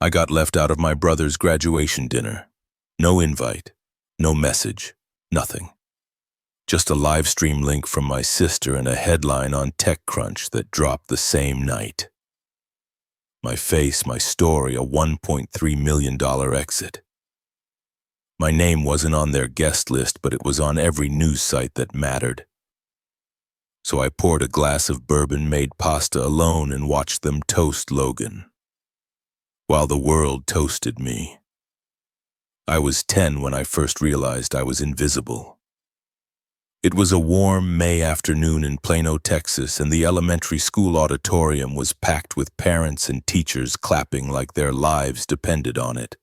I got left out of my brother's graduation dinner. No invite, no message, nothing. Just a live stream link from my sister and a headline on TechCrunch that dropped the same night. My face, my story, a $1.3 million exit. My name wasn't on their guest list, but it was on every news site that mattered. So I poured a glass of bourbon, made pasta alone, and watched them toast Logan, while the world toasted me. I was 10 when I first realized I was invisible. It was a warm May afternoon in Plano, Texas, and the elementary school auditorium was packed with parents and teachers clapping like their lives depended on it.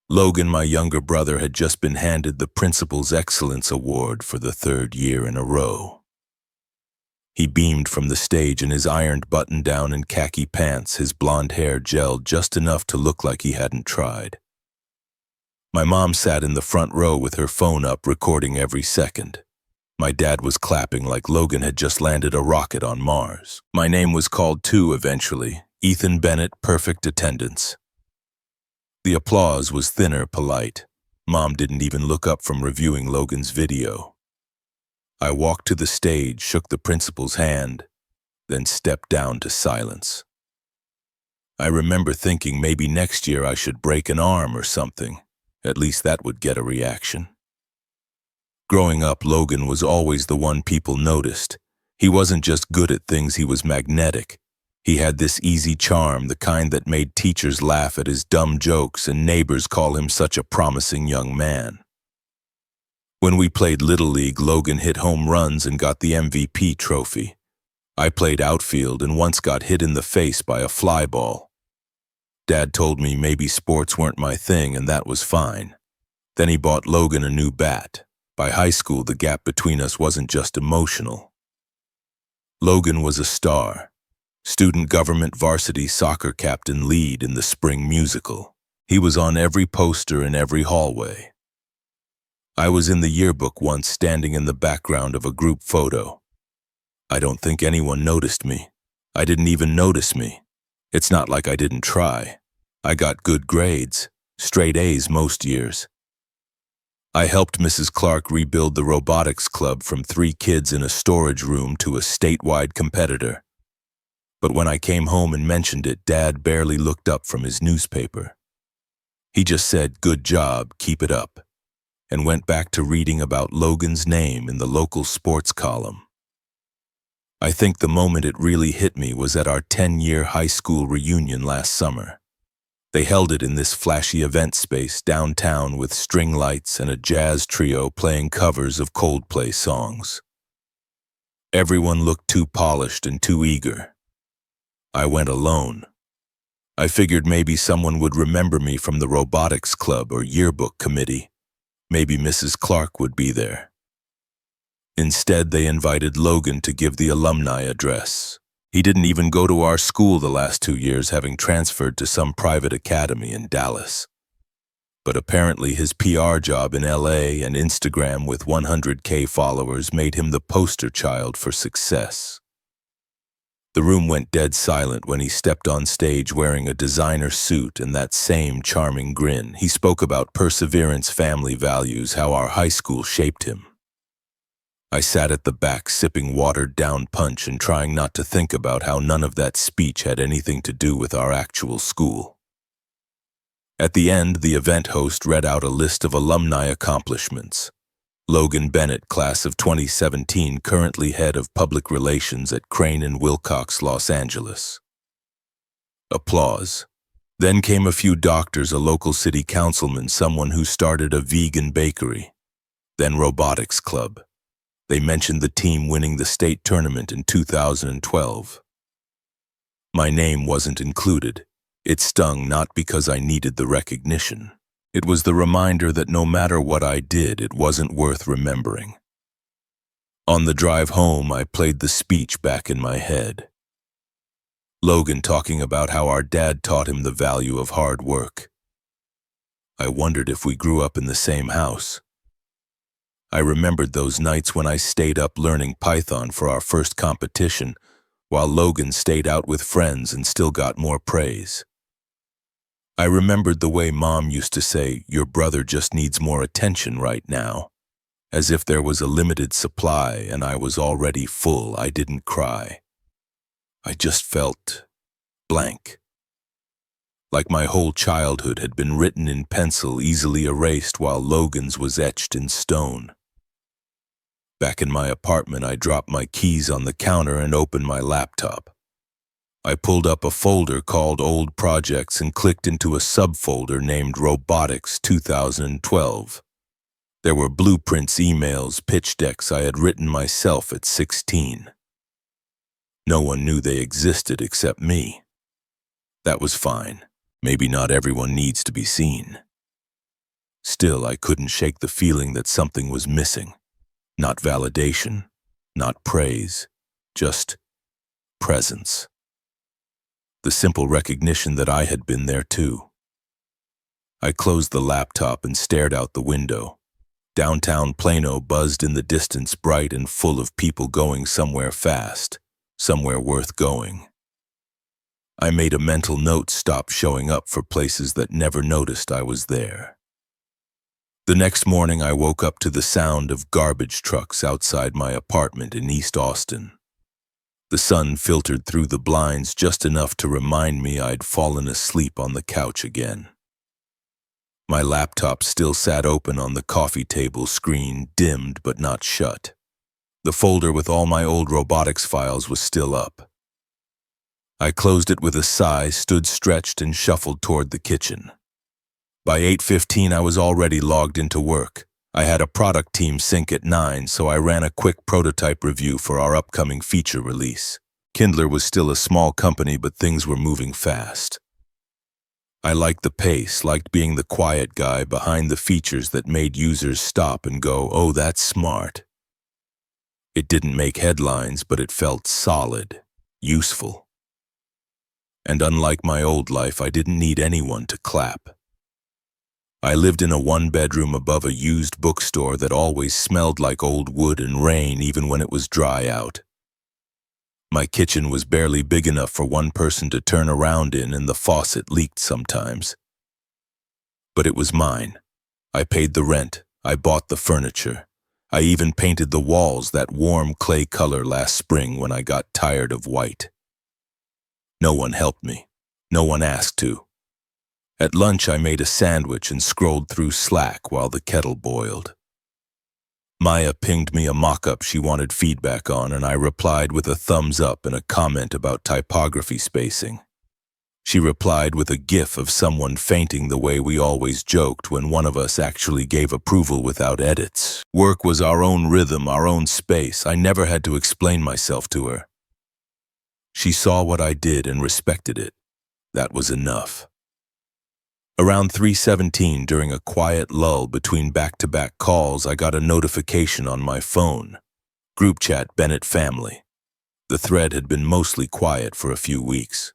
Logan, my younger brother, had just been handed the Principal's Excellence Award for the third year in a row. He beamed from the stage in his ironed button-down and khaki pants, his blonde hair gelled just enough to look like he hadn't tried. My mom sat in the front row with her phone up, recording every second. My dad was clapping like Logan had just landed a rocket on Mars. My name was called too eventually. Ethan Bennett, perfect attendance. The applause was thinner, polite. Mom didn't even look up from reviewing Logan's video. I walked to the stage, shook the principal's hand, then stepped down to silence. I remember thinking maybe next year I should break an arm or something. At least that would get a reaction. Growing up, Logan was always the one people noticed. He wasn't just good at things, he was magnetic. He had this easy charm, the kind that made teachers laugh at his dumb jokes and neighbors call him such a promising young man. When we played Little League, Logan hit home runs and got the MVP trophy. I played outfield and once got hit in the face by a fly ball. Dad told me maybe sports weren't my thing, and that was fine. Then he bought Logan a new bat. By high school, the gap between us wasn't just emotional. Logan was a star. Student government varsity soccer captain, lead in the spring musical. He was on every poster in every hallway. I was in the yearbook once, standing in the background of a group photo. I don't think anyone noticed me. I didn't even notice me. It's not like I didn't try. I got good grades, straight A's most years. I helped Mrs. Clark rebuild the robotics club from 3 kids in a storage room to a statewide competitor. But when I came home and mentioned it, Dad barely looked up from his newspaper. He just said, "Good job, keep it up," and went back to reading about Logan's name in the local sports column. I think the moment it really hit me was at our 10-year high school reunion last summer. They held it in this flashy event space downtown with string lights and a jazz trio playing covers of Coldplay songs. Everyone looked too polished and too eager. I went alone. I figured maybe someone would remember me from the robotics club or yearbook committee. Maybe Mrs. Clark would be there. Instead, they invited Logan to give the alumni address. He didn't even go to our school the last 2 years, having transferred to some private academy in Dallas. But apparently his PR job in LA and Instagram with 100K followers made him the poster child for success. The room went dead silent when he stepped on stage wearing a designer suit and that same charming grin. He spoke about perseverance, family values, how our high school shaped him. I sat at the back sipping watered-down punch and trying not to think about how none of that speech had anything to do with our actual school. At the end, the event host read out a list of alumni accomplishments. Logan Bennett, class of 2017, currently head of public relations at Crane & Wilcox, Los Angeles. Applause. Then came a few doctors, a local city councilman, someone who started a vegan bakery. Then robotics club. They mentioned the team winning the state tournament in 2012. My name wasn't included. It stung not because I needed the recognition. It was the reminder that no matter what I did, it wasn't worth remembering. On the drive home, I played the speech back in my head. Logan talking about how our dad taught him the value of hard work. I wondered if we grew up in the same house. I remembered those nights when I stayed up learning Python for our first competition, while Logan stayed out with friends and still got more praise. I remembered the way Mom used to say, "Your brother just needs more attention right now," as if there was a limited supply and I was already full. I didn't cry. I just felt blank. Like my whole childhood had been written in pencil, easily erased, while Logan's was etched in stone. Back in my apartment, I dropped my keys on the counter and opened my laptop. I pulled up a folder called Old Projects and clicked into a subfolder named Robotics 2012. There were blueprints, emails, pitch decks I had written myself at 16. No one knew they existed except me. That was fine. Maybe not everyone needs to be seen. Still, I couldn't shake the feeling that something was missing. Not validation, not praise, just presence. The simple recognition that I had been there too. I closed the laptop and stared out the window. Downtown Plano buzzed in the distance, bright and full of people going somewhere fast, somewhere worth going. I made a mental note, stop showing up for places that never noticed I was there. The next morning, I woke up to the sound of garbage trucks outside my apartment in East Austin. The sun filtered through the blinds just enough to remind me I'd fallen asleep on the couch again. My laptop still sat open on the coffee table, screen dimmed but not shut. The folder with all my old robotics files was still up. I closed it with a sigh, stood stretched, and shuffled toward the kitchen. By 8:15, I was already logged into work. I had a product team sync at 9, so I ran a quick prototype review for our upcoming feature release. Kindler was still a small company, but things were moving fast. I liked the pace, liked being the quiet guy behind the features that made users stop and go, "Oh, that's smart." It didn't make headlines, but it felt solid, useful. And unlike my old life, I didn't need anyone to clap. I lived in a one-bedroom above a used bookstore that always smelled like old wood and rain, even when it was dry out. My kitchen was barely big enough for one person to turn around in, and the faucet leaked sometimes. But it was mine. I paid the rent. I bought the furniture. I even painted the walls that warm clay color last spring when I got tired of white. No one helped me. No one asked to. At lunch, I made a sandwich and scrolled through Slack while the kettle boiled. Maya pinged me a mock-up she wanted feedback on, and I replied with a thumbs up and a comment about typography spacing. She replied with a gif of someone fainting, the way we always joked when one of us actually gave approval without edits. Work was our own rhythm, our own space. I never had to explain myself to her. She saw what I did and respected it. That was enough. Around 3:17, during a quiet lull between back-to-back calls, I got a notification on my phone. Group chat, Bennett family. The thread had been mostly quiet for a few weeks.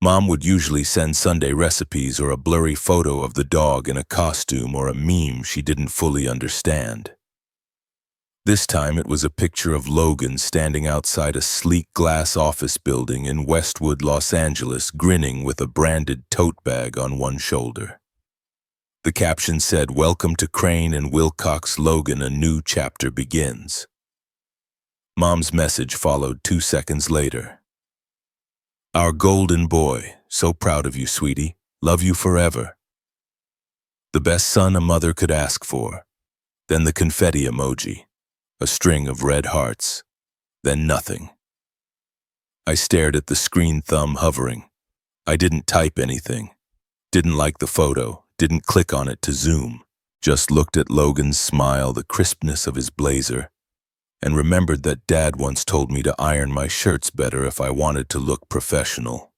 Mom would usually send Sunday recipes or a blurry photo of the dog in a costume or a meme she didn't fully understand. This time it was a picture of Logan standing outside a sleek glass office building in Westwood, Los Angeles, grinning with a branded tote bag on one shoulder. The caption said, "Welcome to Crane and Wilcox, Logan, a new chapter begins." Mom's message followed 2 seconds later. "Our golden boy, so proud of you, sweetie. Love you forever." The best son a mother could ask for. Then the confetti emoji. A string of red hearts. Then nothing. I stared at the screen, thumb hovering. I didn't type anything. Didn't like the photo. Didn't click on it to zoom. Just looked at Logan's smile, the crispness of his blazer, and remembered that Dad once told me to iron my shirts better if I wanted to look professional.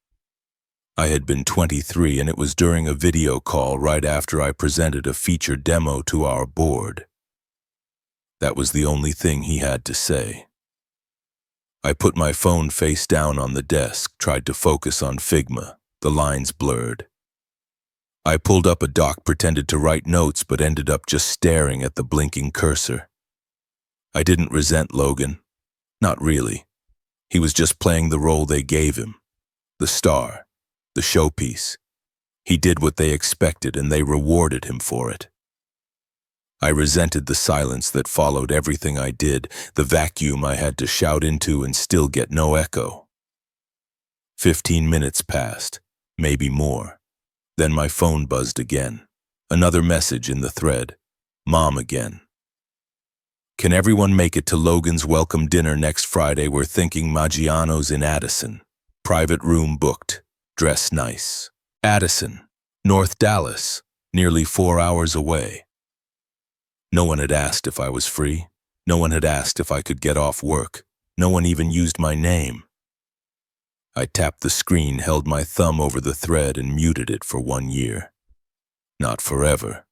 I had been 23, and it was during a video call right after I presented a feature demo to our board. That was the only thing he had to say. I put my phone face down on the desk, tried to focus on Figma. The lines blurred. I pulled up a doc, pretended to write notes, but ended up just staring at the blinking cursor. I didn't resent Logan. Not really. He was just playing the role they gave him. The star. The showpiece. He did what they expected and they rewarded him for it. I resented the silence that followed everything I did, the vacuum I had to shout into and still get no echo. 15 minutes passed, maybe more. Then my phone buzzed again. Another message in the thread. Mom again. Can everyone make it to Logan's welcome dinner next Friday? We're thinking Maggiano's in Addison. Private room booked. Dress nice. Addison, North Dallas, nearly 4 hours away. No one had asked if I was free. No one had asked if I could get off work. No one even used my name. I tapped the screen, held my thumb over the thread, and muted it for 1 year. Not forever,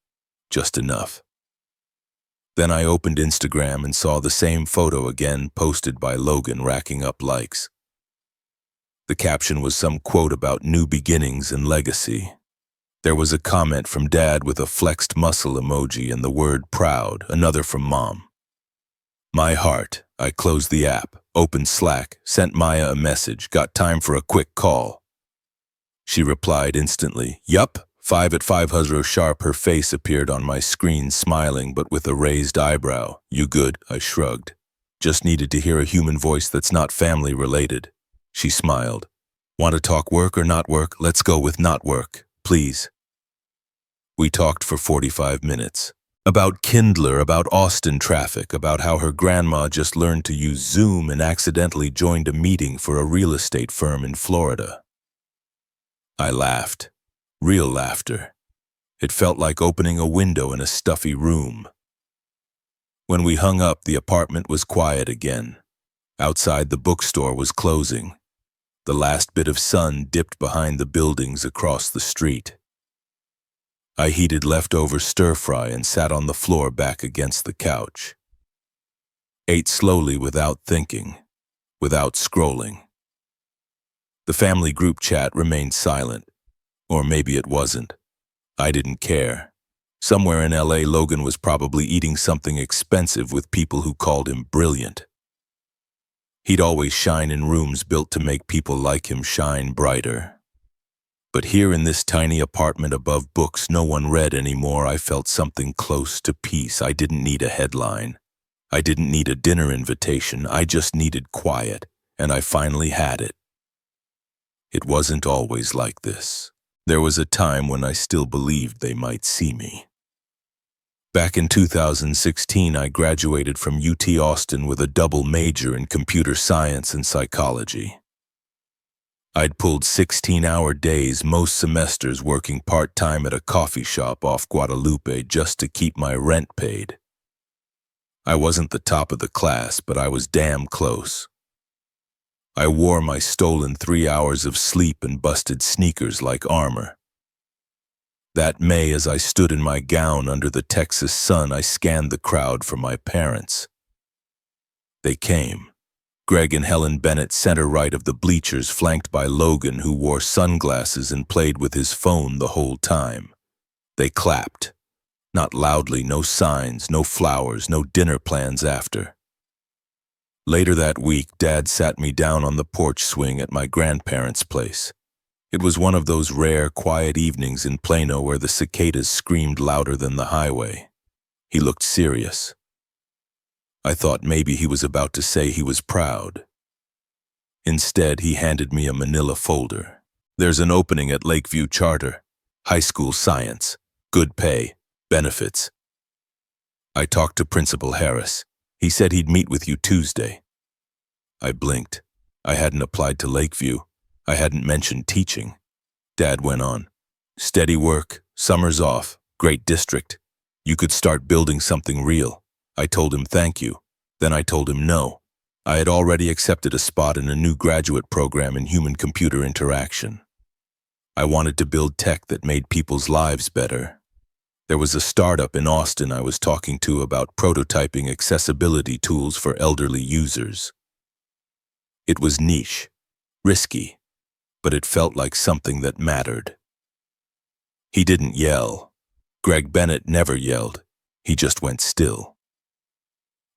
just enough. Then I opened Instagram and saw the same photo again, posted by Logan, racking up likes. The caption was some quote about new beginnings and legacy. There was a comment from Dad with a flexed muscle emoji and the word proud, another from Mom. My heart. I closed the app, opened Slack, sent Maya a message, got time for a quick call. She replied instantly, yup, 5 at 5:00 sharp. Her face appeared on my screen, smiling but with a raised eyebrow. You good? I shrugged. Just needed to hear a human voice that's not family related. She smiled. Want to talk work or not work? Let's go with not work, please. We talked for 45 minutes. About Kindler, about Austin traffic, about how her grandma just learned to use Zoom and accidentally joined a meeting for a real estate firm in Florida. I laughed. Real laughter. It felt like opening a window in a stuffy room. When we hung up, the apartment was quiet again. Outside, the bookstore was closing. The last bit of sun dipped behind the buildings across the street. I heated leftover stir-fry and sat on the floor back against the couch. Ate slowly without thinking, without scrolling. The family group chat remained silent, or maybe it wasn't. I didn't care. Somewhere in LA, Logan was probably eating something expensive with people who called him brilliant. He'd always shine in rooms built to make people like him shine brighter. But here in this tiny apartment above books no one read anymore, I felt something close to peace. I didn't need a headline. I didn't need a dinner invitation. I just needed quiet, and I finally had it. It wasn't always like this. There was a time when I still believed they might see me. Back in 2016, I graduated from UT Austin with a double major in computer science and psychology. I'd pulled 16-hour days most semesters working part-time at a coffee shop off Guadalupe just to keep my rent paid. I wasn't the top of the class, but I was damn close. I wore my stolen 3 hours of sleep and busted sneakers like armor. That May, as I stood in my gown under the Texas sun, I scanned the crowd for my parents. They came. Greg and Helen Bennett, center right of the bleachers, flanked by Logan, who wore sunglasses and played with his phone the whole time. They clapped. Not loudly, no signs, no flowers, no dinner plans after. Later that week, Dad sat me down on the porch swing at my grandparents' place. It was one of those rare, quiet evenings in Plano where the cicadas screamed louder than the highway. He looked serious. I thought maybe he was about to say he was proud. Instead, he handed me a manila folder. There's an opening at Lakeview Charter. High school science. Good pay. Benefits. I talked to Principal Harris. He said he'd meet with you Tuesday. I blinked. I hadn't applied to Lakeview. I hadn't mentioned teaching. Dad went on. Steady work, summers off, great district. You could start building something real. I told him thank you. Then I told him no. I had already accepted a spot in a new graduate program in human-computer interaction. I wanted to build tech that made people's lives better. There was a startup in Austin I was talking to about prototyping accessibility tools for elderly users. It was niche, risky, but it felt like something that mattered. He didn't yell. Greg Bennett never yelled. He just went still.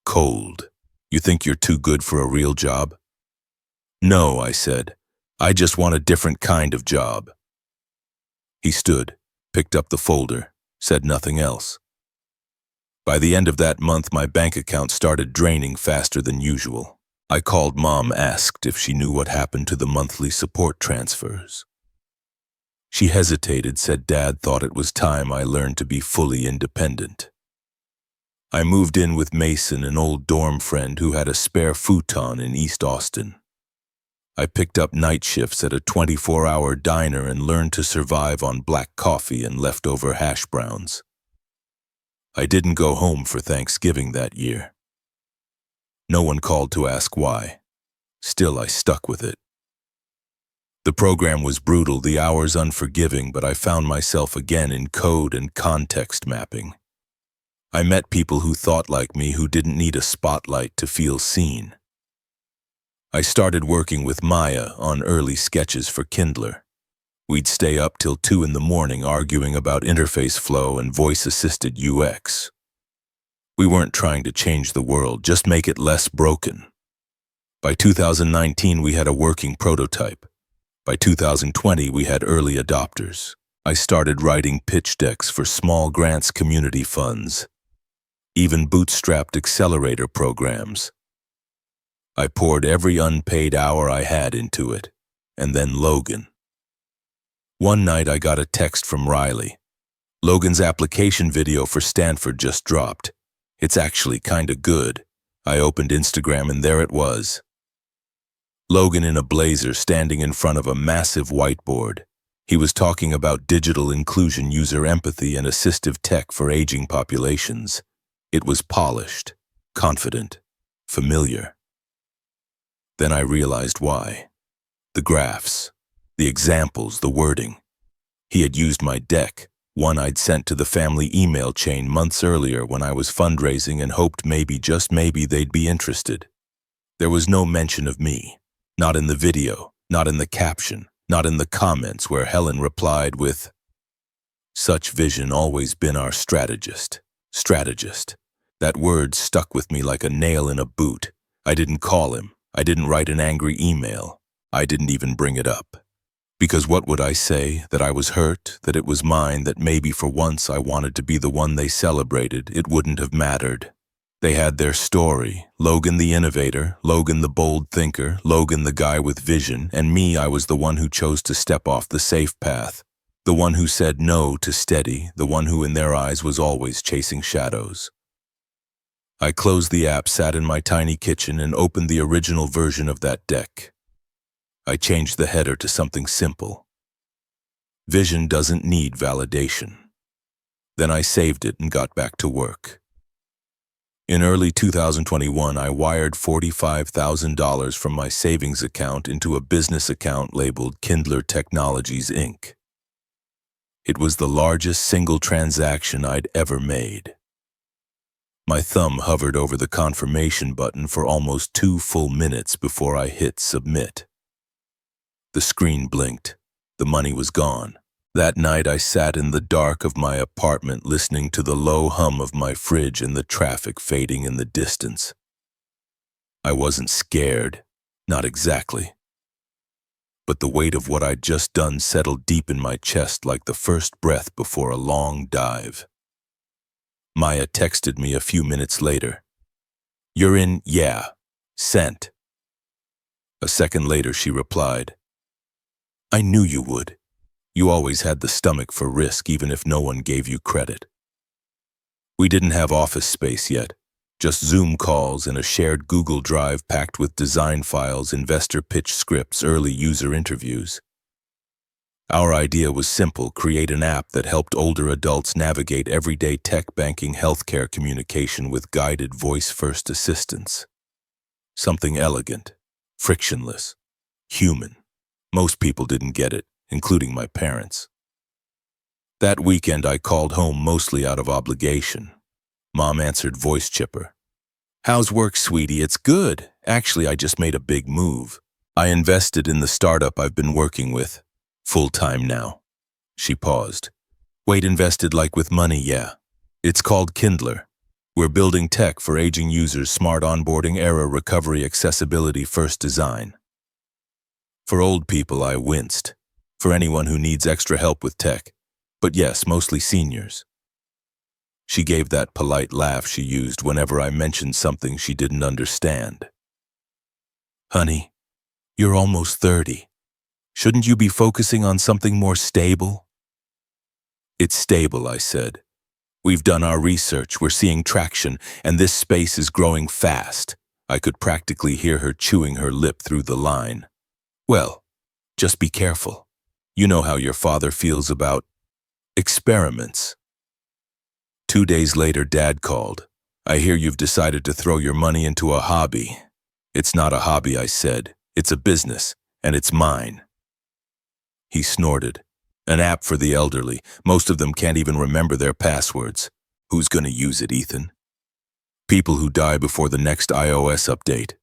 Cold. You think you're too good for a real job? No, I said. I just want a different kind of job. He stood, picked up the folder, said nothing else. By the end of that month, my bank account started draining faster than usual. I called Mom, asked if she knew what happened to the monthly support transfers. She hesitated, said Dad thought it was time I learned to be fully independent. I moved in with Mason, an old dorm friend who had a spare futon in East Austin. I picked up night shifts at a 24-hour diner and learned to survive on black coffee and leftover hash browns. I didn't go home for Thanksgiving that year. No one called to ask why. Still, I stuck with it. The program was brutal, the hours unforgiving, but I found myself again in code and context mapping. I met people who thought like me, who didn't need a spotlight to feel seen. I started working with Maya on early sketches for Kindler. We'd stay up till 2 in the morning arguing about interface flow and voice-assisted UX. We weren't trying to change the world, just make it less broken. By 2019, we had a working prototype. By 2020, we had early adopters. I started writing pitch decks for small grants, community funds, even bootstrapped accelerator programs. I poured every unpaid hour I had into it, and then Logan. One night I got a text from Riley. Logan's application video for Stanford just dropped. It's actually kinda good. I opened Instagram and there it was. Logan in a blazer standing in front of a massive whiteboard. He was talking about digital inclusion, user empathy, and assistive tech for aging populations. It was polished, confident, familiar. Then I realized why. The graphs, the examples, the wording. He had used my deck, one I'd sent to the family email chain months earlier when I was fundraising and hoped maybe, just maybe, they'd be interested. There was no mention of me, not in the video, not in the caption, not in the comments where Helen replied with, "Such vision always been our strategist." Strategist. That word stuck with me like a nail in a boot. I didn't call him. I didn't write an angry email. I didn't even bring it up. Because what would I say? That I was hurt, that it was mine, that maybe for once I wanted to be the one they celebrated. It wouldn't have mattered. They had their story. Logan the innovator, Logan the bold thinker, Logan the guy with vision, and me, I was the one who chose to step off the safe path. The one who said no to steady, the one who in their eyes was always chasing shadows. I closed the app, sat in my tiny kitchen, and opened the original version of that deck. I changed the header to something simple. Vision doesn't need validation. Then I saved it and got back to work. In early 2021, I wired $45,000 from my savings account into a business account labeled Kindler Technologies, Inc. It was the largest single transaction I'd ever made. My thumb hovered over the confirmation button for almost 2 full minutes before I hit submit. The screen blinked. The money was gone. That night I sat in the dark of my apartment listening to the low hum of my fridge and the traffic fading in the distance. I wasn't scared, not exactly. But the weight of what I'd just done settled deep in my chest like the first breath before a long dive. Maya texted me a few minutes later. "You're in, yeah. Sent." A second later she replied, "I knew you would. You always had the stomach for risk even if no one gave you credit." We didn't have office space yet, just Zoom calls and a shared Google Drive packed with design files, investor pitch scripts, early user interviews. Our idea was simple: create an app that helped older adults navigate everyday tech, banking, healthcare communication with guided voice-first assistance. Something elegant, frictionless, human. Most people didn't get it, including my parents. That weekend I called home mostly out of obligation. Mom answered voice chipper. "How's work, sweetie? It's good. Actually, I just made a big move. I invested in the startup I've been working with. Full-time now." She paused. "Wait, invested like with money?" "Yeah. It's called Kindler. We're building tech for aging users, smart onboarding, error recovery, accessibility, first design." For old people, I winced. For anyone who needs extra help with tech, But yes, mostly seniors. She gave that polite laugh she used whenever I mentioned something she didn't understand. Honey, you're almost 30. Shouldn't you be focusing on something more stable? It's stable, I said. We've done our research, we're seeing traction, and this space is growing fast. I could practically hear her chewing her lip through the line. Well, just be careful. You know how your father feels about experiments. 2 days later, Dad called. I hear you've decided to throw your money into a hobby. It's not a hobby, I said. It's a business, and it's mine. He snorted. An app for the elderly. Most of them can't even remember their passwords. Who's gonna use it, Ethan? People who die before the next iOS update.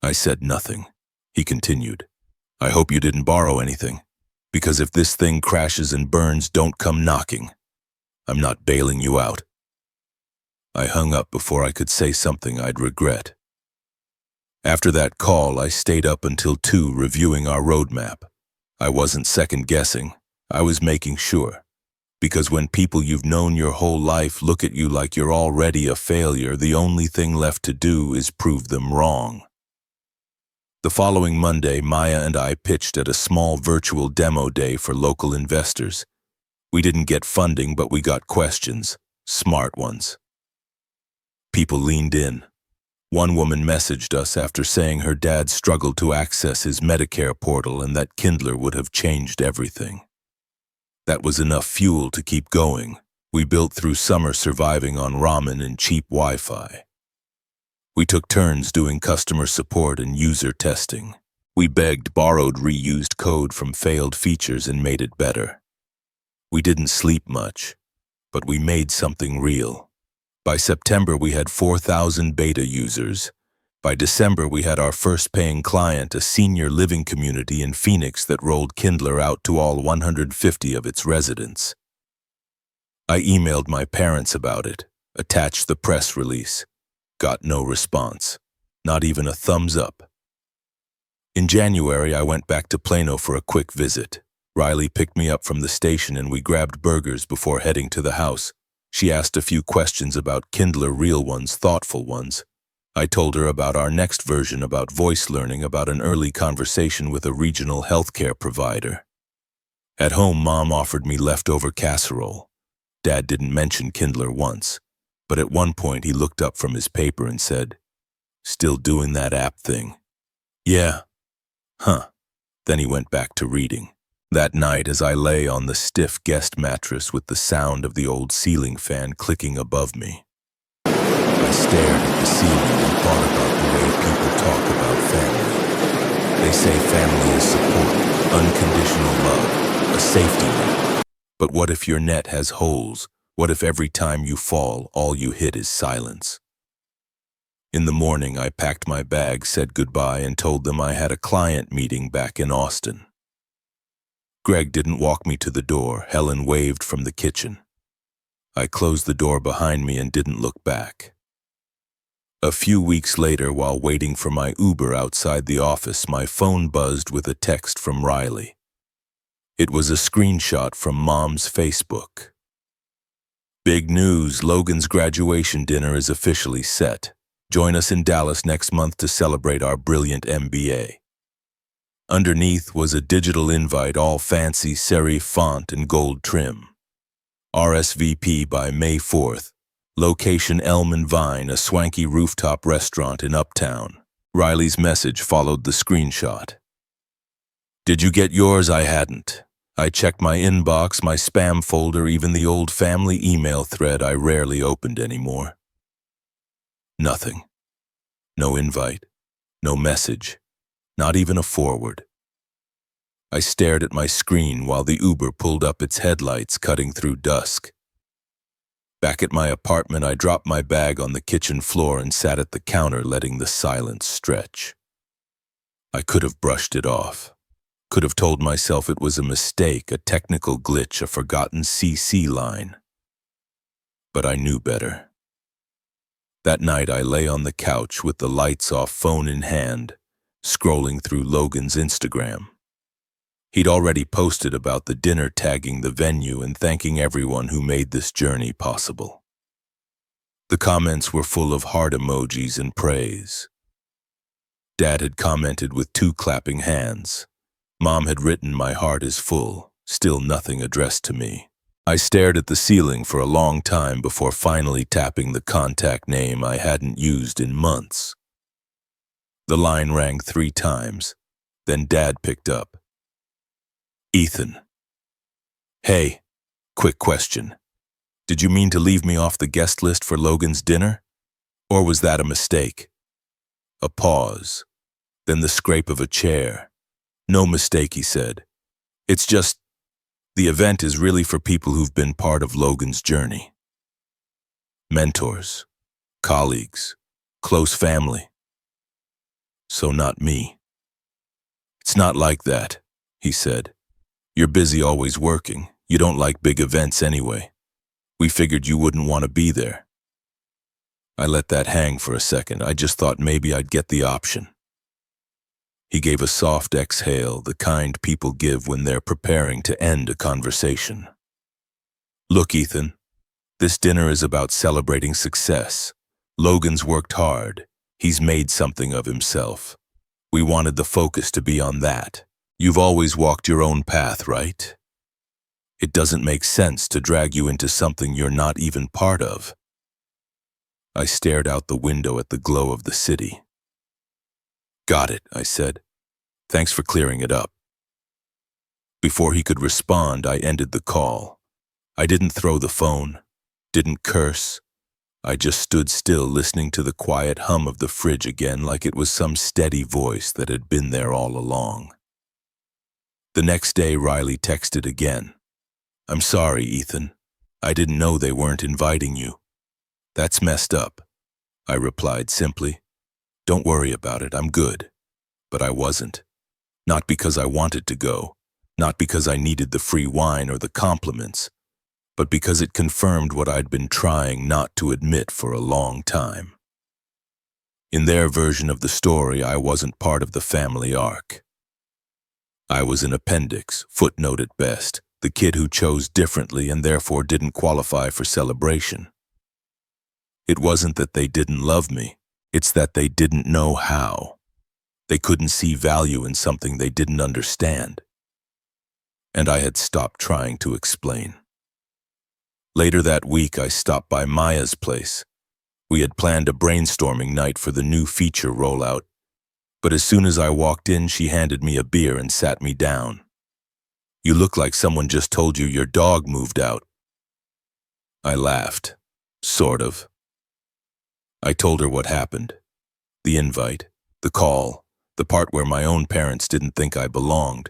I said nothing. He continued. I hope you didn't borrow anything, because if this thing crashes and burns, don't come knocking. I'm not bailing you out. I hung up before I could say something I'd regret. After that call, I stayed up until 2 reviewing our roadmap. I wasn't second-guessing. I was making sure. Because when people you've known your whole life look at you like you're already a failure, the only thing left to do is prove them wrong. The following Monday, Maya and I pitched at a small virtual demo day for local investors. We didn't get funding, but we got questions, smart ones. People leaned in. One woman messaged us after saying her dad struggled to access his Medicare portal and that Kindler would have changed everything. That was enough fuel to keep going. We built through summer surviving on ramen and cheap Wi-Fi. We took turns doing customer support and user testing. We begged, borrowed, reused code from failed features and made it better. We didn't sleep much, but we made something real. By September, we had 4,000 beta users. By December, we had our first paying client, a senior living community in Phoenix that rolled Kindler out to all 150 of its residents. I emailed my parents about it, attached the press release. Got no response, not even a thumbs up. In January, I went back to Plano for a quick visit. Riley picked me up from the station and we grabbed burgers before heading to the house. She asked a few questions about Kindler, real ones, thoughtful ones. I told her about our next version, about voice learning, about an early conversation with a regional healthcare provider. At home, Mom offered me leftover casserole. Dad didn't mention Kindler once, but at one point he looked up from his paper and said, "Still doing that app thing?" "Yeah." "Huh." Then he went back to reading. That night, as I lay on the stiff guest mattress with the sound of the old ceiling fan clicking above me, I stared at the ceiling and thought about the way people talk about family. They say family is support, unconditional love, a safety net. But what if your net has holes? What if every time you fall, all you hit is silence? In the morning, I packed my bag, said goodbye, and told them I had a client meeting back in Austin. Greg didn't walk me to the door. Helen waved from the kitchen. I closed the door behind me and didn't look back. A few weeks later, while waiting for my Uber outside the office, my phone buzzed with a text from Riley. It was a screenshot from Mom's Facebook. "Big news, Logan's graduation dinner is officially set. Join us in Dallas next month to celebrate our brilliant MBA." Underneath was a digital invite, all fancy serif font and gold trim. RSVP by May 4th. Location Elm and Vine, a swanky rooftop restaurant in Uptown. Riley's message followed the screenshot. "Did you get yours?" I hadn't. I checked my inbox, my spam folder, even the old family email thread I rarely opened anymore. Nothing. No invite. No message. Not even a forward. I stared at my screen while the Uber pulled up its headlights, cutting through dusk. Back at my apartment, I dropped my bag on the kitchen floor and sat at the counter, letting the silence stretch. I could have brushed it off. Could have told myself it was a mistake, a technical glitch, a forgotten CC line. But I knew better. That night, I lay on the couch with the lights off, phone in hand, scrolling through Logan's Instagram. He'd already posted about the dinner, tagging the venue and thanking everyone who made this journey possible. The comments were full of heart emojis and praise. Dad had commented with 2 clapping hands. Mom had written, "My heart is full," still nothing addressed to me. I stared at the ceiling for a long time before finally tapping the contact name I hadn't used in months. The line rang 3 times, then Dad picked up. "Ethan." "Hey, quick question. Did you mean to leave me off the guest list for Logan's dinner? Or was that a mistake?" A pause, then the scrape of a chair. "No mistake," he said. "It's just, the event is really for people who've been part of Logan's journey. Mentors, colleagues, close family. So not me." "It's not like that," he said. "You're busy always working. You don't like big events anyway. We figured you wouldn't want to be there." I let that hang for a second. I just thought maybe I'd get the option. He gave a soft exhale, the kind people give when they're preparing to end a conversation. "Look, Ethan, this dinner is about celebrating success. Logan's worked hard. He's made something of himself. We wanted the focus to be on that. You've always walked your own path, right? It doesn't make sense to drag you into something you're not even part of." I stared out the window at the glow of the city. "Got it," I said. "Thanks for clearing it up." Before he could respond, I ended the call. I didn't throw the phone, didn't curse. I just stood still, listening to the quiet hum of the fridge again, like it was some steady voice that had been there all along. The next day, Riley texted again. "I'm sorry, Ethan. I didn't know they weren't inviting you." "That's messed up," I replied simply. "Don't worry about it, I'm good." But I wasn't. Not because I wanted to go, not because I needed the free wine or the compliments, but because it confirmed what I'd been trying not to admit for a long time. In their version of the story, I wasn't part of the family arc. I was an appendix, footnote at best, the kid who chose differently and therefore didn't qualify for celebration. It wasn't that they didn't love me, it's that they didn't know how. They couldn't see value in something they didn't understand. And I had stopped trying to explain. Later that week, I stopped by Maya's place. We had planned a brainstorming night for the new feature rollout, but as soon as I walked in, she handed me a beer and sat me down. "You look like someone just told you your dog moved out." I laughed. Sort of. I told her what happened. The invite, the call, the part where my own parents didn't think I belonged.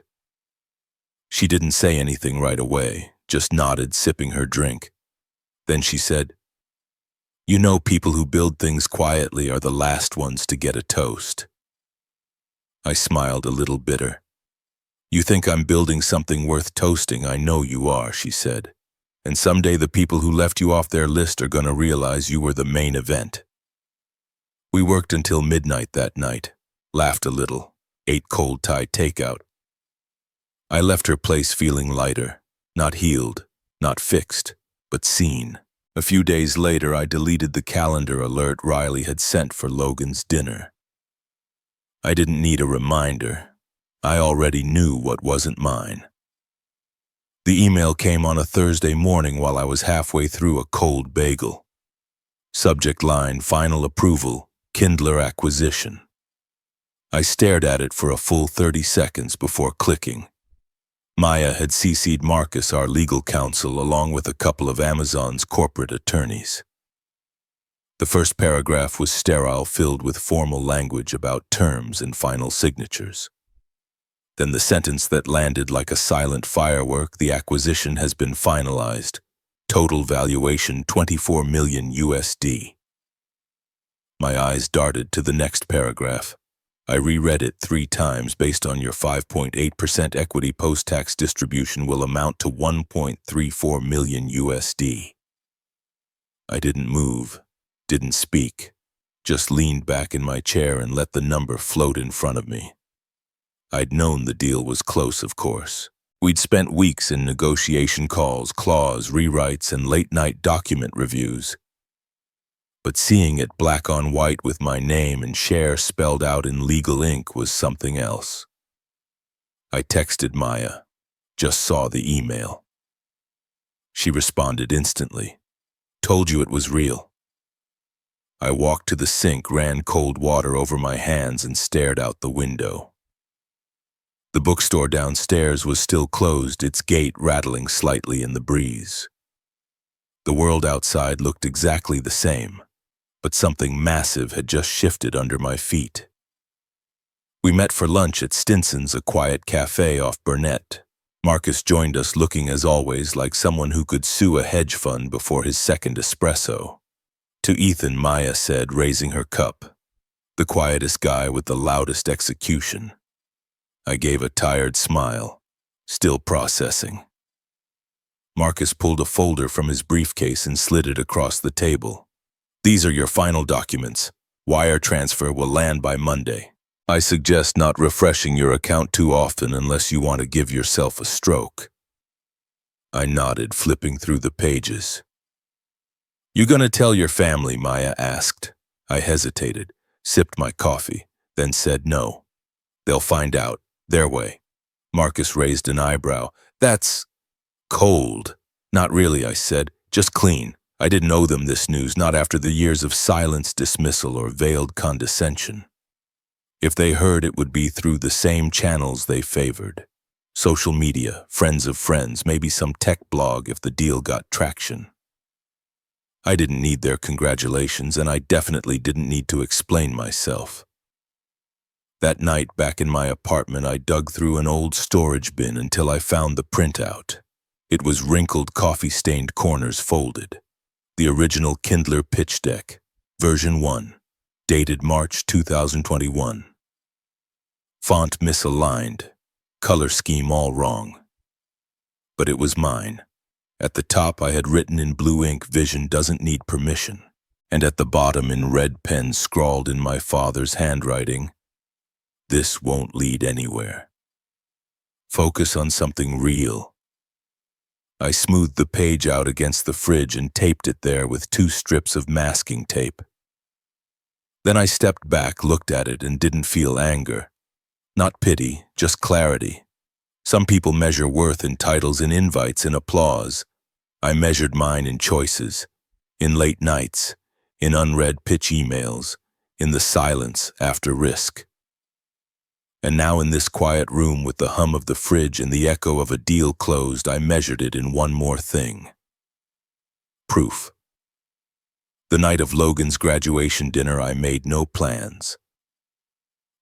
She didn't say anything right away, just nodded, sipping her drink. Then she said, "You know, people who build things quietly are the last ones to get a toast." I smiled, a little bitter. "You think I'm building something worth toasting? I know you are," she said. "And someday the people who left you off their list are going to realize you were the main event." We worked until midnight that night, laughed a little, ate cold Thai takeout. I left her place feeling lighter, not healed, not fixed, but seen. A few days later, I deleted the calendar alert Riley had sent for Logan's dinner. I didn't need a reminder. I already knew what wasn't mine. The email came on a Thursday morning while I was halfway through a cold bagel. Subject line, "Final approval, Kindler acquisition." I stared at it for a full 30 seconds before clicking. Maya had CC'd Marcus, our legal counsel, along with a couple of Amazon's corporate attorneys. The first paragraph was sterile, filled with formal language about terms and final signatures. Then the sentence that landed like a silent firework: "The acquisition has been finalized. Total valuation $24 million USD. My eyes darted to the next paragraph. I reread it 3 times. "Based on your 5.8% equity, post-tax distribution will amount to $1.34 million USD. I didn't move, didn't speak, just leaned back in my chair and let the number float in front of me. I'd known the deal was close, of course. We'd spent weeks in negotiation calls, clause rewrites, and late-night document reviews. But seeing it black on white with my name and share spelled out in legal ink was something else. I texted Maya, just saw the email. She responded instantly, told you it was real. I walked to the sink, ran cold water over my hands, and stared out the window. The bookstore downstairs was still closed, its gate rattling slightly in the breeze. The world outside looked exactly the same, but something massive had just shifted under my feet. We met for lunch at Stinson's, a quiet cafe off Burnett. Marcus joined us, looking as always like someone who could sue a hedge fund before his second espresso. To Ethan, Maya said, raising her cup, "The quietest guy with the loudest execution." I gave a tired smile, still processing. Marcus pulled a folder from his briefcase and slid it across the table. "These are your final documents. Wire transfer will land by Monday. I suggest not refreshing your account too often unless you want to give yourself a stroke." I nodded, flipping through the pages. "You gonna tell your family?" Maya asked. I hesitated, sipped my coffee, then said no. "They'll find out, their way." Marcus raised an eyebrow. "That's cold." "Not really," I said, "just clean. I didn't owe them this news, not after the years of silence, dismissal, or veiled condescension. If they heard, it would be through the same channels they favored. Social media, friends of friends, maybe some tech blog if the deal got traction. I didn't need their congratulations, and I definitely didn't need to explain myself. That night, back in my apartment, I dug through an old storage bin until I found the printout. It was wrinkled, coffee-stained corners folded. The original Kindler pitch deck, version 1, dated March 2021. Font misaligned, color scheme all wrong. But it was mine. At the top, I had written in blue ink, "Vision doesn't need permission." And at the bottom, in red pen scrawled in my father's handwriting, "This won't lead anywhere. Focus on something real." I smoothed the page out against the fridge and taped it there with 2 strips of masking tape. Then I stepped back, looked at it, and didn't feel anger. Not pity, just clarity. Some people measure worth in titles and invites and applause. I measured mine in choices, in late nights, in unread pitch emails, in the silence after risk. And now in this quiet room with the hum of the fridge and the echo of a deal closed, I measured it in one more thing. Proof. The night of Logan's graduation dinner, I made no plans.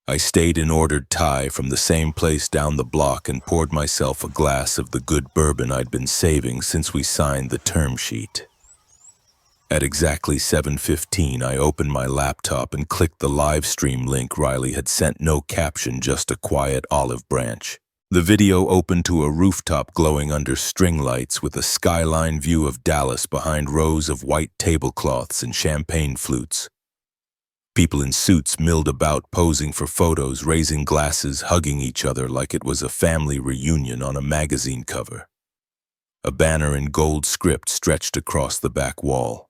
I stayed in ordered Thai from the same place down the block and poured myself a glass of the good bourbon I'd been saving since we signed the term sheet. At exactly 7:15, I opened my laptop and clicked the live stream link Riley had sent. No caption, just a quiet olive branch. The video opened to a rooftop glowing under string lights with a skyline view of Dallas behind rows of white tablecloths and champagne flutes. People in suits milled about, posing for photos, raising glasses, hugging each other like it was a family reunion on a magazine cover. A banner in gold script stretched across the back wall.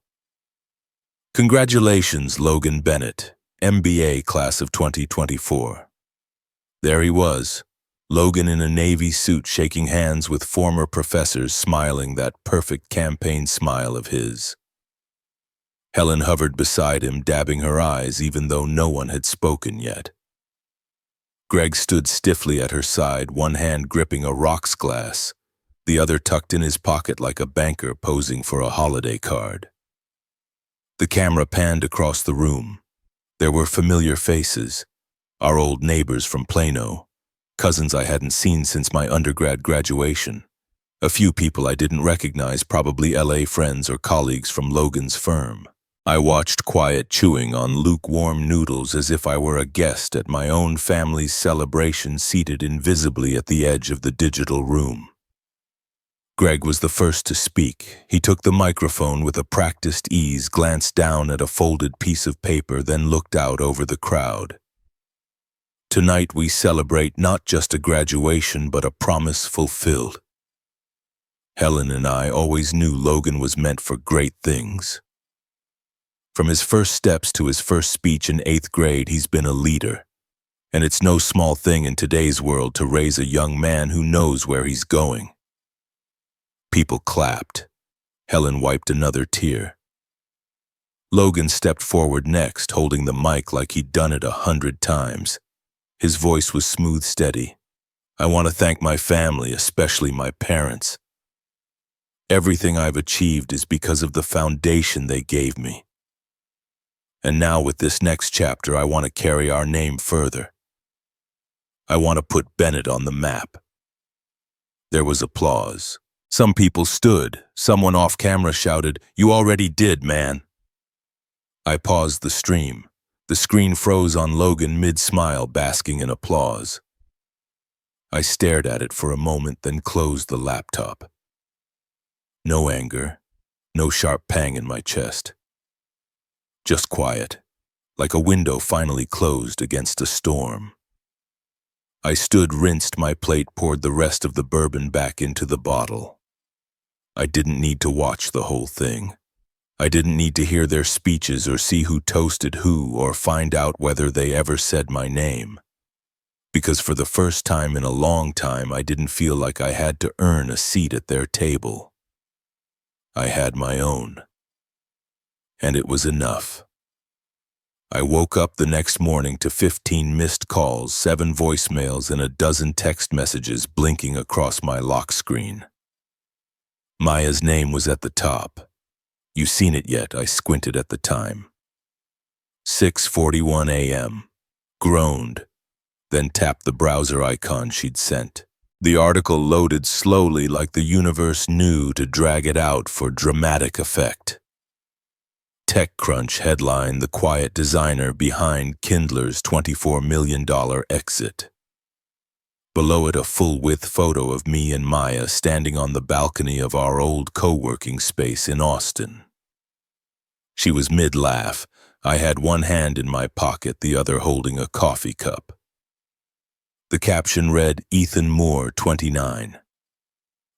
"Congratulations, Logan Bennett, MBA class of 2024. There he was, Logan in a navy suit, shaking hands with former professors, smiling that perfect campaign smile of his. Helen hovered beside him, dabbing her eyes even though no one had spoken yet. Greg stood stiffly at her side, one hand gripping a rocks glass, the other tucked in his pocket like a banker posing for a holiday card. The camera panned across the room. There were familiar faces, our old neighbors from Plano, cousins I hadn't seen since my undergrad graduation, a few people I didn't recognize, probably LA friends or colleagues from Logan's firm. I watched, quiet, chewing on lukewarm noodles as if I were a guest at my own family's celebration, seated invisibly at the edge of the digital room. Greg was the first to speak. He took the microphone with a practiced ease, glanced down at a folded piece of paper, then looked out over the crowd. Tonight we celebrate not just a graduation, but a promise fulfilled. Helen and I always knew Logan was meant for great things. From his first steps to his first speech in 8th grade, he's been a leader. And it's no small thing in today's world to raise a young man who knows where he's going. People clapped. Helen wiped another tear. Logan stepped forward next, holding the mic like he'd done it 100 times. His voice was smooth, steady. I want to thank my family, especially my parents. Everything I've achieved is because of the foundation they gave me. And now with this next chapter, I want to carry our name further. I want to put Bennett on the map. There was applause. Some people stood. Someone off camera shouted, "You already did, man." I paused the stream. The screen froze on Logan mid-smile, basking in applause. I stared at it for a moment, then closed the laptop. No anger, no sharp pang in my chest. Just quiet, like a window finally closed against a storm. I stood, rinsed my plate, poured the rest of the bourbon back into the bottle. I didn't need to watch the whole thing. I didn't need to hear their speeches or see who toasted who or find out whether they ever said my name. Because for the first time in a long time, I didn't feel like I had to earn a seat at their table. I had my own. And it was enough. I woke up the next morning to 15 missed calls, 7 voicemails, and a dozen text messages blinking across my lock screen. Maya's name was at the top. You seen it yet? I squinted at the time. 6:41 a.m. Groaned, then tapped the browser icon she'd sent. The article loaded slowly, like the universe knew to drag it out for dramatic effect. TechCrunch headline: the quiet designer behind Kindler's $24 million exit. Below it, a full-width photo of me and Maya standing on the balcony of our old co-working space in Austin. She was mid-laugh. I had one hand in my pocket, the other holding a coffee cup. The caption read, Ethan Moore, 29.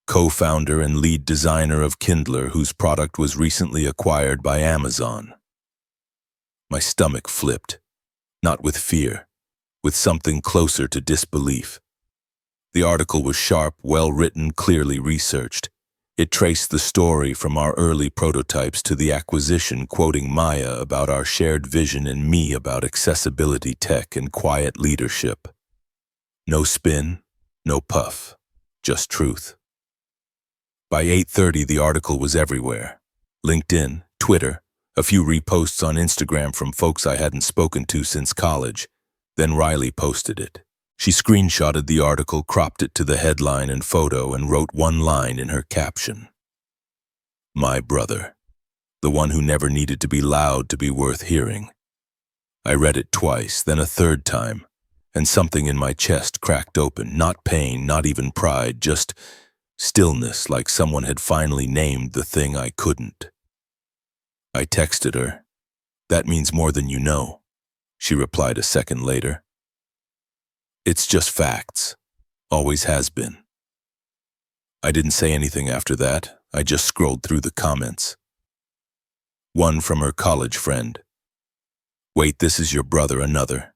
Co-founder and lead designer of Kindler, whose product was recently acquired by Amazon. My stomach flipped, not with fear, with something closer to disbelief. The article was sharp, well-written, clearly researched. It traced the story from our early prototypes to the acquisition, quoting Maya about our shared vision and me about accessibility tech and quiet leadership. No spin, no puff, just truth. By 8:30, the article was everywhere. LinkedIn, Twitter, a few reposts on Instagram from folks I hadn't spoken to since college. Then Riley posted it. She screenshotted the article, cropped it to the headline and photo, and wrote one line in her caption. My brother, the one who never needed to be loud to be worth hearing. I read it twice, then a third time, and something in my chest cracked open. Not pain, not even pride, just stillness, like someone had finally named the thing I couldn't. I texted her. That means more than you know, she replied a second later. It's just facts. Always has been. I didn't say anything after that. I just scrolled through the comments. One from her college friend. Wait, this is your brother, another.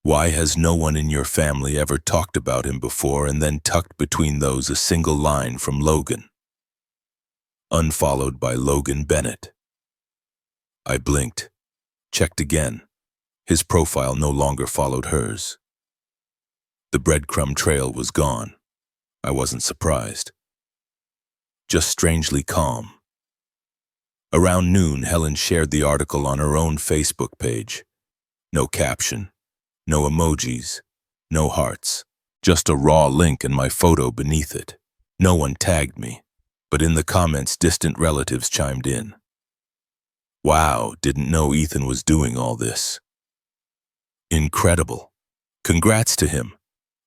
Why has no one in your family ever talked about him before? And then tucked between those a single line from Logan. Unfollowed by Logan Bennett. I blinked, checked again. His profile no longer followed hers. The breadcrumb trail was gone. I wasn't surprised. Just strangely calm. Around noon, Helen shared the article on her own Facebook page. No caption, no emojis, no hearts, just a raw link and my photo beneath it. No one tagged me, but in the comments, distant relatives chimed in. Wow, didn't know Ethan was doing all this. Incredible. Congrats to him.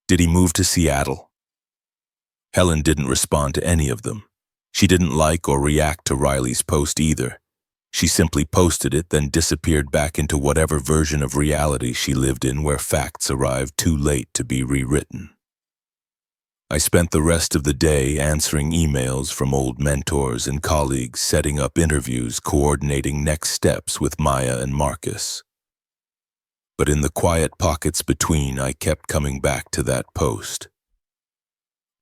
Did he move to Seattle? Helen didn't respond to any of them. She didn't like or react to Riley's post either. She simply posted it, then disappeared back into whatever version of reality she lived in where facts arrived too late to be rewritten. I spent the rest of the day answering emails from old mentors and colleagues, setting up interviews, coordinating next steps with Maya and Marcus. But in the quiet pockets between, I kept coming back to that post.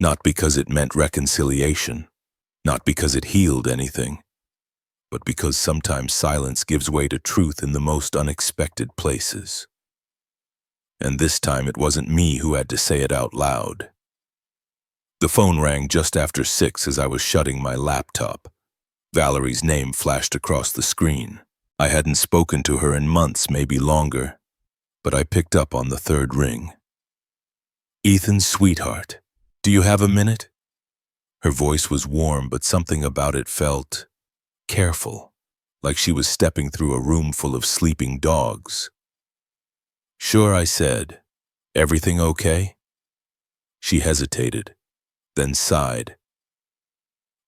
Not because it meant reconciliation, not because it healed anything, but because sometimes silence gives way to truth in the most unexpected places. And this time it wasn't me who had to say it out loud. The phone rang just after 6 as I was shutting my laptop. Valerie's name flashed across the screen. I hadn't spoken to her in months, maybe longer, but I picked up on the third ring. "Ethan, sweetheart, do you have a minute?" Her voice was warm, but something about it felt careful, like she was stepping through a room full of sleeping dogs. "Sure," I said. "Everything okay?" She hesitated, then sighed.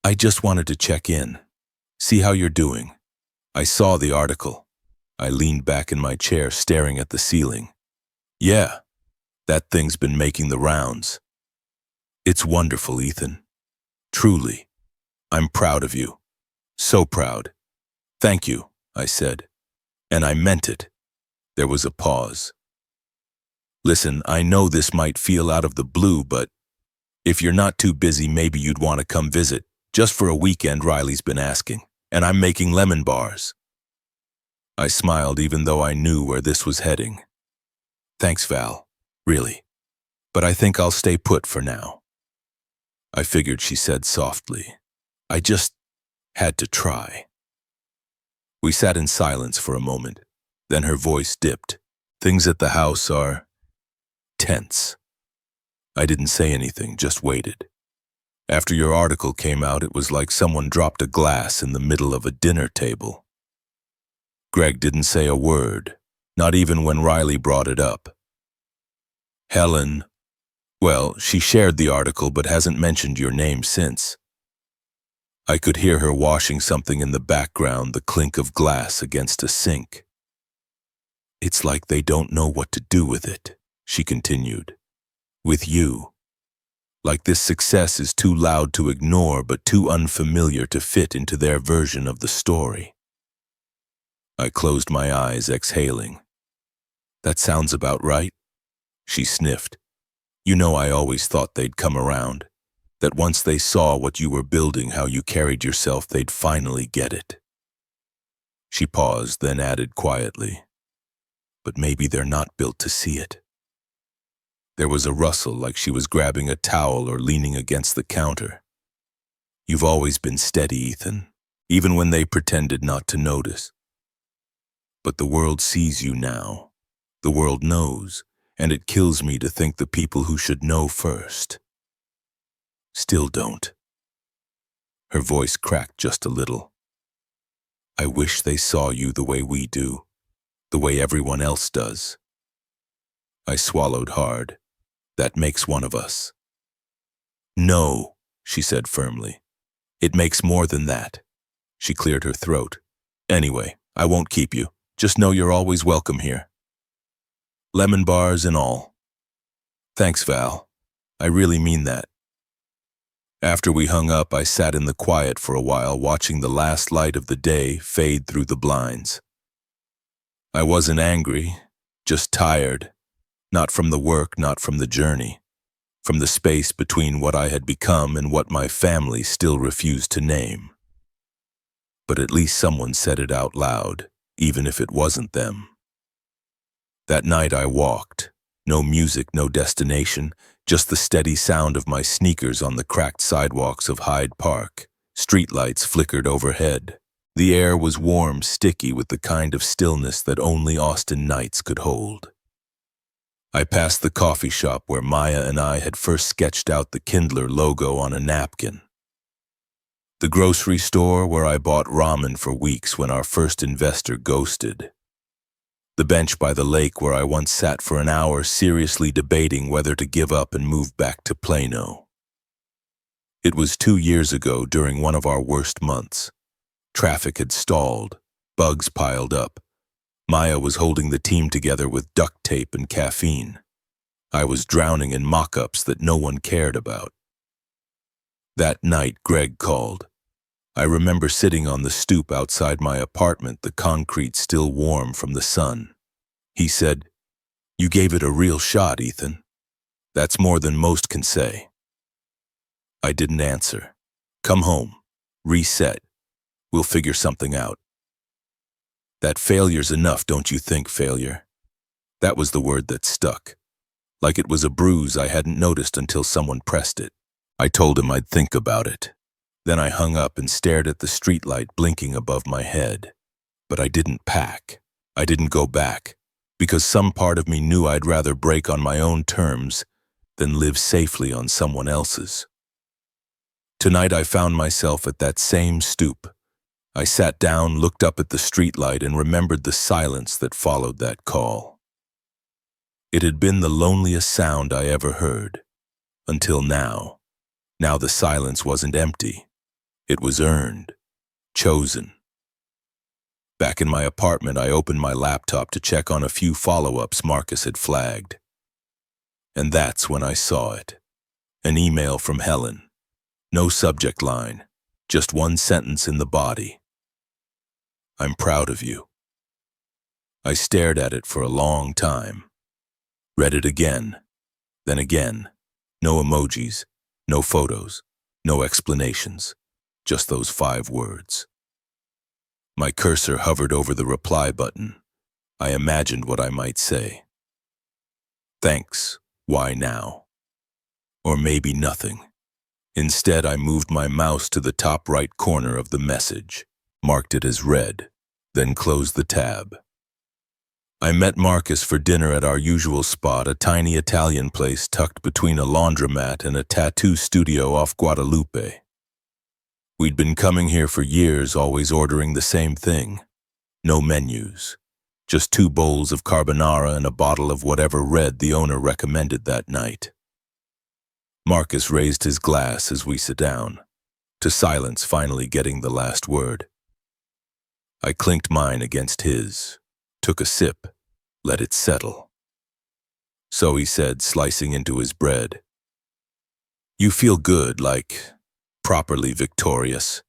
"I just wanted to check in, see how you're doing. I saw the article." I leaned back in my chair, staring at the ceiling. "Yeah, that thing's been making the rounds. It's wonderful, Ethan. Truly. I'm proud of you. So proud. Thank you," I said. And I meant it. There was a pause. "Listen, I know this might feel out of the blue, but if you're not too busy, maybe you'd want to come visit. Just for a weekend, Riley's been asking, and I'm making lemon bars." I smiled, even though I knew where this was heading. "Thanks, Val. Really. But I think I'll stay put for now." I figured, she said softly. "I just had to try." We sat in silence for a moment. Then her voice dipped. "Things at the house are tense." I didn't say anything, just waited. "After your article came out, it was like someone dropped a glass in the middle of a dinner table." Greg didn't say a word, not even when Riley brought it up. "Helen, well, she shared the article but hasn't mentioned your name since." I could hear her washing something in the background, the clink of glass against a sink. "It's like they don't know what to do with it," she continued. "With you. Like this success is too loud to ignore, but too unfamiliar to fit into their version of the story." I closed my eyes, exhaling. "That sounds about right." She sniffed. "You know, I always thought they'd come around. That once they saw what you were building, how you carried yourself, they'd finally get it." She paused, then added quietly, "But maybe they're not built to see it." There was a rustle, like she was grabbing a towel or leaning against the counter. "You've always been steady, Ethan, even when they pretended not to notice. But the world sees you now. The world knows, and it kills me to think the people who should know first still don't." Her voice cracked just a little. "I wish they saw you the way we do, the way everyone else does." I swallowed hard. "That makes one of us." "No," she said firmly. "It makes more than that." She cleared her throat. "Anyway, I won't keep you. Just know you're always welcome here. Lemon bars and all." "Thanks, Val. I really mean that." After we hung up, I sat in the quiet for a while, watching the last light of the day fade through the blinds. I wasn't angry, just tired. Not from the work, not from the journey. From the space between what I had become and what my family still refused to name. But at least someone said it out loud, even if it wasn't them. That night I walked. No music, no destination, just the steady sound of my sneakers on the cracked sidewalks of Hyde Park. Streetlights flickered overhead. The air was warm, sticky, with the kind of stillness that only Austin nights could hold. I passed the coffee shop where Maya and I had first sketched out the Kindler logo on a napkin. The grocery store where I bought ramen for weeks when our first investor ghosted. The bench by the lake where I once sat for an hour seriously debating whether to give up and move back to Plano. It was 2 years ago, during one of our worst months. Traffic had stalled. Bugs piled up. Maya was holding the team together with duct tape and caffeine. I was drowning in mock-ups that no one cared about. That night, Greg called. I remember sitting on the stoop outside my apartment, the concrete still warm from the sun. He said, "You gave it a real shot, Ethan. That's more than most can say." I didn't answer. "Come home. Reset. We'll figure something out." That failure's enough, don't you think, failure? That was the word that stuck. Like it was a bruise I hadn't noticed until someone pressed it. I told him I'd think about it. Then I hung up and stared at the streetlight blinking above my head. But I didn't pack. I didn't go back, because some part of me knew I'd rather break on my own terms than live safely on someone else's. Tonight I found myself at that same stoop. I sat down, looked up at the streetlight, and remembered the silence that followed that call. It had been the loneliest sound I ever heard. Until now. Now the silence wasn't empty. It was earned. Chosen. Back in my apartment, I opened my laptop to check on a few follow-ups Marcus had flagged. And that's when I saw it. An email from Helen. No subject line. Just one sentence in the body. "I'm proud of you." I stared at it for a long time. Read it again. Then again. No emojis. No photos. No explanations. Just those 5 words. My cursor hovered over the reply button. I imagined what I might say. "Thanks. Why now?" Or maybe nothing. Instead, I moved my mouse to the top right corner of the message, marked it as read, then closed the tab. I met Marcus for dinner at our usual spot, a tiny Italian place tucked between a laundromat and a tattoo studio off Guadalupe. We'd been coming here for years, always ordering the same thing. No menus. Just 2 bowls of carbonara and a bottle of whatever red the owner recommended that night. Marcus raised his glass as we sat down, to silence finally getting the last word. I clinked mine against his, took a sip, let it settle. "So," he said, slicing into his bread, "you feel good, like properly victorious?"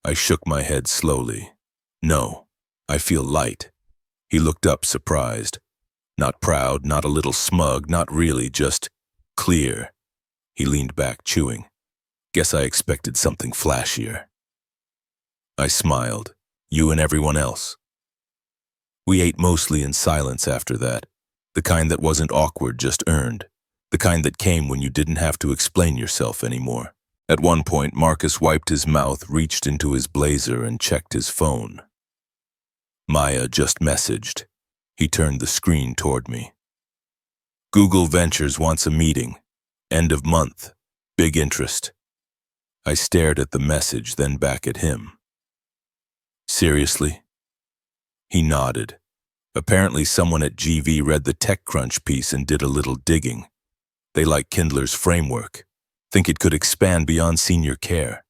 I shook my head slowly. "No, I feel light." He looked up, surprised. Not proud, not a little smug, not really, just clear. He leaned back, chewing. "Guess I expected something flashier." I smiled. "You and everyone else." We ate mostly in silence after that, the kind that wasn't awkward, just earned, the kind that came when you didn't have to explain yourself anymore. At one point, Marcus wiped his mouth, reached into his blazer, and checked his phone. Maya just messaged. He turned the screen toward me. "Google Ventures wants a meeting. End of month. Big interest." I stared at the message, then back at him. "Seriously?" He nodded. Apparently someone at GV read the TechCrunch piece and did a little digging. They like Kindler's framework. Think it could expand beyond senior care.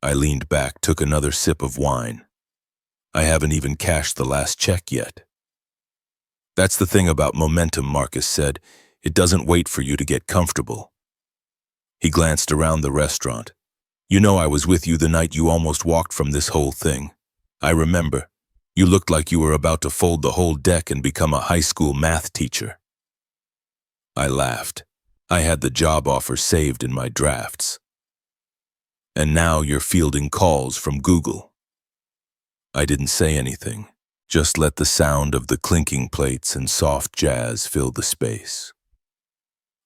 I leaned back, took another sip of wine. I haven't even cashed the last check yet. "That's the thing about momentum," Marcus said. "It doesn't wait for you to get comfortable." He glanced around the restaurant. "You know I was with you the night you almost walked from this whole thing. I remember. You looked like you were about to fold the whole deck and become a high school math teacher." I laughed. I had the job offer saved in my drafts. "And now you're fielding calls from Google." I didn't say anything, just let the sound of the clinking plates and soft jazz fill the space.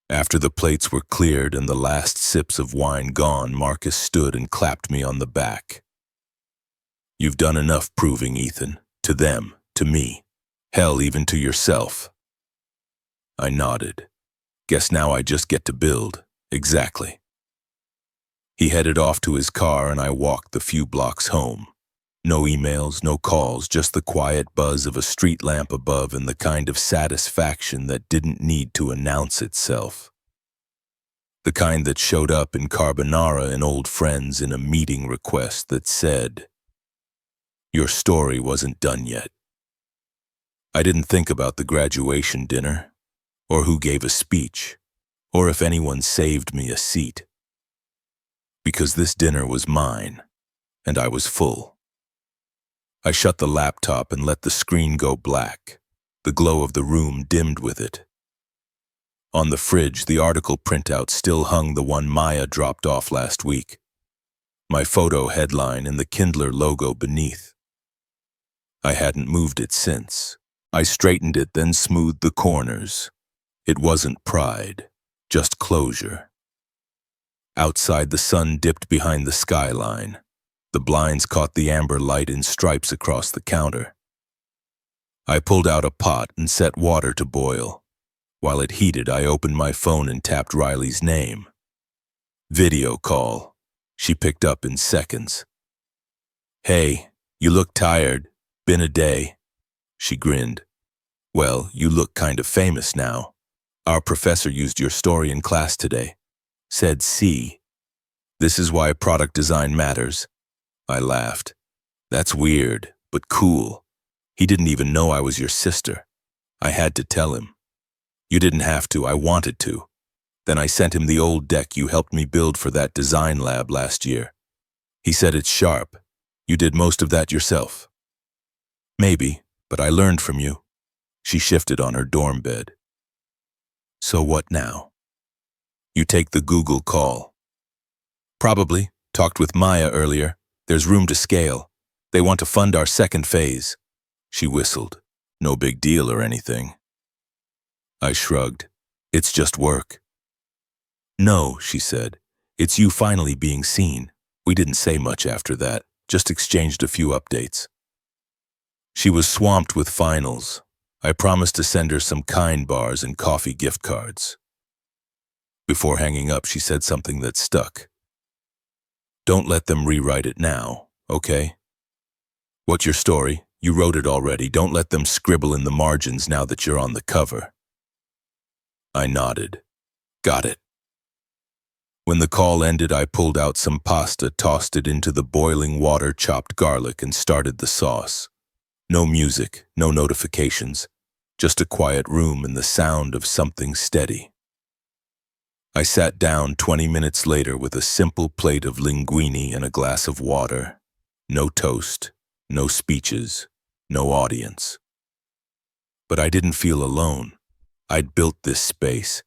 After the plates were cleared and the last sips of wine gone, Marcus stood and clapped me on the back. "You've done enough proving, Ethan. To them, to me. Hell, even to yourself." I nodded. "Guess now I just get to build." "Exactly." He headed off to his car and I walked the few blocks home. No emails, no calls, just the quiet buzz of a street lamp above and the kind of satisfaction that didn't need to announce itself. The kind that showed up in carbonara and old friends, in a meeting request that said, Your story wasn't done yet. I didn't think about the graduation dinner, or who gave a speech, or if anyone saved me a seat. Because this dinner was mine, and I was full. I shut the laptop and let the screen go black. The glow of the room dimmed with it. On the fridge, the article printout still hung, the one Maya dropped off last week. My photo headline and the Kindler logo beneath. I hadn't moved it since. I straightened it, then smoothed the corners. It wasn't pride, just closure. Outside, the sun dipped behind the skyline. The blinds caught the amber light in stripes across the counter. I pulled out a pot and set water to boil. While it heated, I opened my phone and tapped Riley's name. Video call. She picked up in seconds. "Hey, you look tired. Been a day." She grinned. "Well, you look kind of famous now. Our professor used your story in class today. Said, see, this is why product design matters." I laughed. "That's weird, but cool. He didn't even know I was your sister. I had to tell him." "You didn't have to, I wanted to. Then I sent him the old deck you helped me build for that design lab last year. He said it's sharp. You did most of that yourself." "Maybe, but I learned from you." She shifted on her dorm bed. "So what now?" "You take the Google call." "Probably. Talked with Maya earlier. There's room to scale. They want to fund our second phase." She whistled. "No big deal or anything." I shrugged. "It's just work." "No," she said. "It's you finally being seen." We didn't say much after that, just exchanged a few updates. She was swamped with finals. I promised to send her some Kind bars and coffee gift cards. Before hanging up, she said something that stuck. "Don't let them rewrite it now, okay? What's your story? You wrote it already. Don't let them scribble in the margins now that you're on the cover." I nodded. "Got it." When the call ended, I pulled out some pasta, tossed it into the boiling water, chopped garlic, and started the sauce. No music, no notifications, just a quiet room and the sound of something steady. I sat down 20 minutes later with a simple plate of linguine and a glass of water. No toast, no speeches, no audience. But I didn't feel alone. I'd built this space.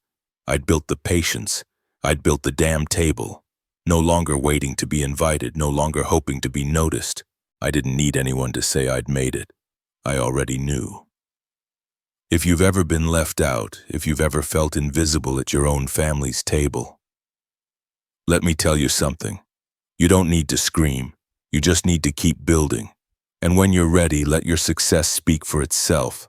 I'd built the patience. I'd built the damn table. No longer waiting to be invited, no longer hoping to be noticed. I didn't need anyone to say I'd made it. I already knew. If you've ever been left out, if you've ever felt invisible at your own family's table, let me tell you something. You don't need to scream. You just need to keep building. And when you're ready, let your success speak for itself.